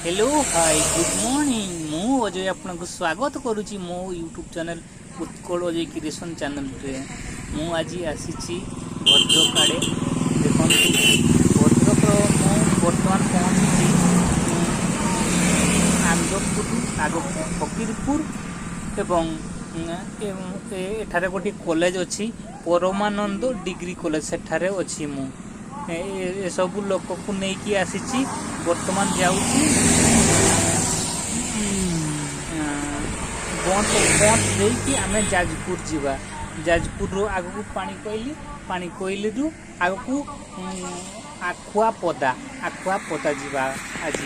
Hello hi good morning मु अजय आपको स्वागत करुच्ची मो YouTube channel Utkal Ajay creation channel रे मु आज आसी भद्रक आड़े देखो भद्रक मु बर्तमान पहुँची आंध्रपुर आग फकीरपुर एवं एठारे गोटे कॉलेज अच्छी परमानंद डिग्री कॉलेज सेठारे अच्छी मु ए सब लोक को लेकिन आसी बर्तमान जाऊँगी बंद आम जाजपुर जावा जाजपुर आगू पानी कोइली रु आगू आखुआपदा जावा आज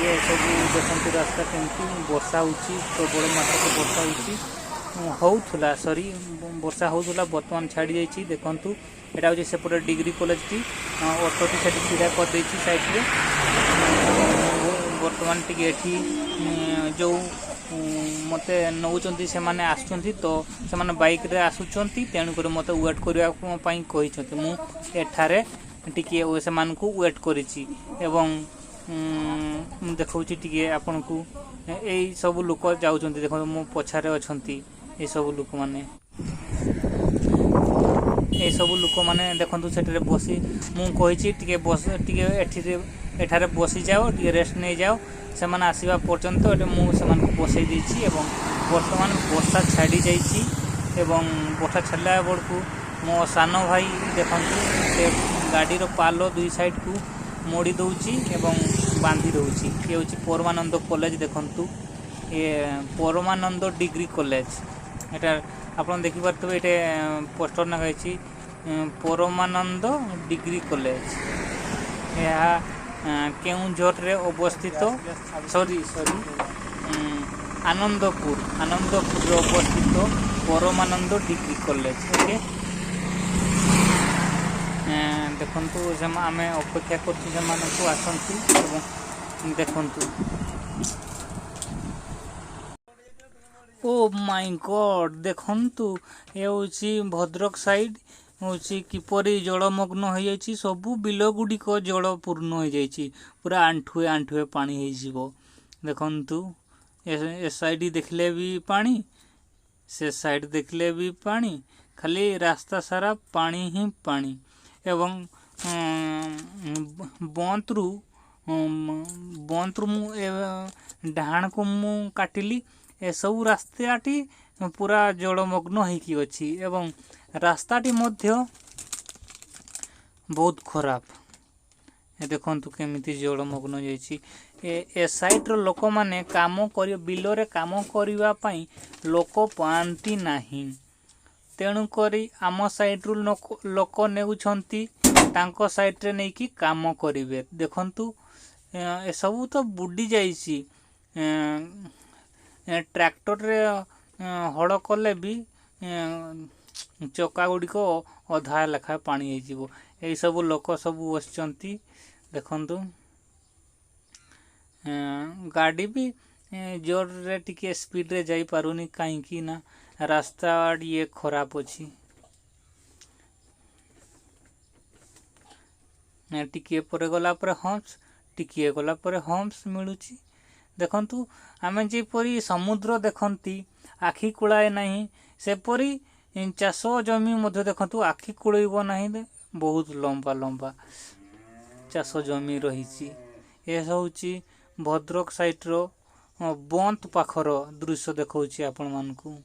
ये सब देखते रास्ता केमती वर्षा होची प्रबल मात्रा वर्षा होउथुला सॉरी वर्षा होउथुला बर्तमान छाड़ी जाइए देखंतु एटा होची सेपटे डिग्री कॉलेज टी ऑटोटी से छीड़ा कर देछि साइड रे बर्तमान टिके एठी जो मते नौचंती से माने आसुचंती तो से माने बाइक रे आसुचंती तेणु कर मते वेट करबा पई कहिसंती मु एठारे टिके ओ से मान को वेट करिछि एवं देखौछि टिके आपन को एई सब लोक जाउचंती देखो मो पछारे अछंती ए सब लोक माने ए सब लोक माने देखंतु सेठरे बसी मु कहिछि टिके बस टिके एठारे बसी जाओ टिके रेस्ट नै जाओ से माने आसीबा पर्यंत एटे मु से मान को बसै दैछि एवं वर्तमान वर्षा छाड़ी जाइछि एवं वर्षा छल्ला बडकू मो सानो भाई देखंतु से गाड़ी रो पालो दुई साइड को मोड़ी दउछि एवं बांधी दउछि ये होछि परमानंद कॉलेज देखंतु ये परमानंद डिग्री कॉलेज एटा आपन देखि परतबे एटे पोस्टर लगाइछि परमानंद डिग्री कॉलेज यह केउंझर रे अवस्थित सॉरी आनंदपुर रे अवस्थित परमानंद डिग्री कॉलेज ओके देखंतु से आमे अपेक्षा करछु से मानकु आसंतु देखंतु ओ माय गॉड देखंतु ये होची भद्रक साइड होची किपरि जलमग्न हो जाइछि सबु बिल गुडिक जल पूर्ण हो जाइछि पूरा आंठुए पानी हो जिवो देखंतु ए साइड देखले भी पानी से साइड देखले भी पानी खाली रास्ता सारा पानी ही पानी एवं बंतरू मु डाहाण को मु काटिली ए सब रास्ताटी पूरा जलमग्न होइकी अछि एवं रास्ताटी मध्य बहुत खराब ए देखंतु केमिति जलमग्न जाइछि ए साइड रो लोक माने काम करियो बिलो रे काम करिवा पई लोक पांती नाही तेणु करी आम साइड रो लोक नेउछंती तांको साइड रे नै कि काम करिवे देखंतु ए सब तो बुडी जाइछि ट्रैक्टर रे हड़ कले भी चक्का गुड़ी को अधा लेखा पानी हो सब लोक सब बसचंती देखंतु गाड़ी भी जोर रे टिके स्पीड रे जाई पारुनी काईकी ना रास्ता ये खराब अछि टिके पर गला पर हम्स टिके गला पर हम्स मिलुची देखंतु आमे जेपरी समुद्र देखंती आखि कुलाए नहीं सेपरी चाष जमी मध्य देखंतु आखि कुलैबो नहीं बहुत लंबा लंबा चाष जमी रही भद्रक साइट रो बंत पाखर दृश्य देखौछि आपण मानकू।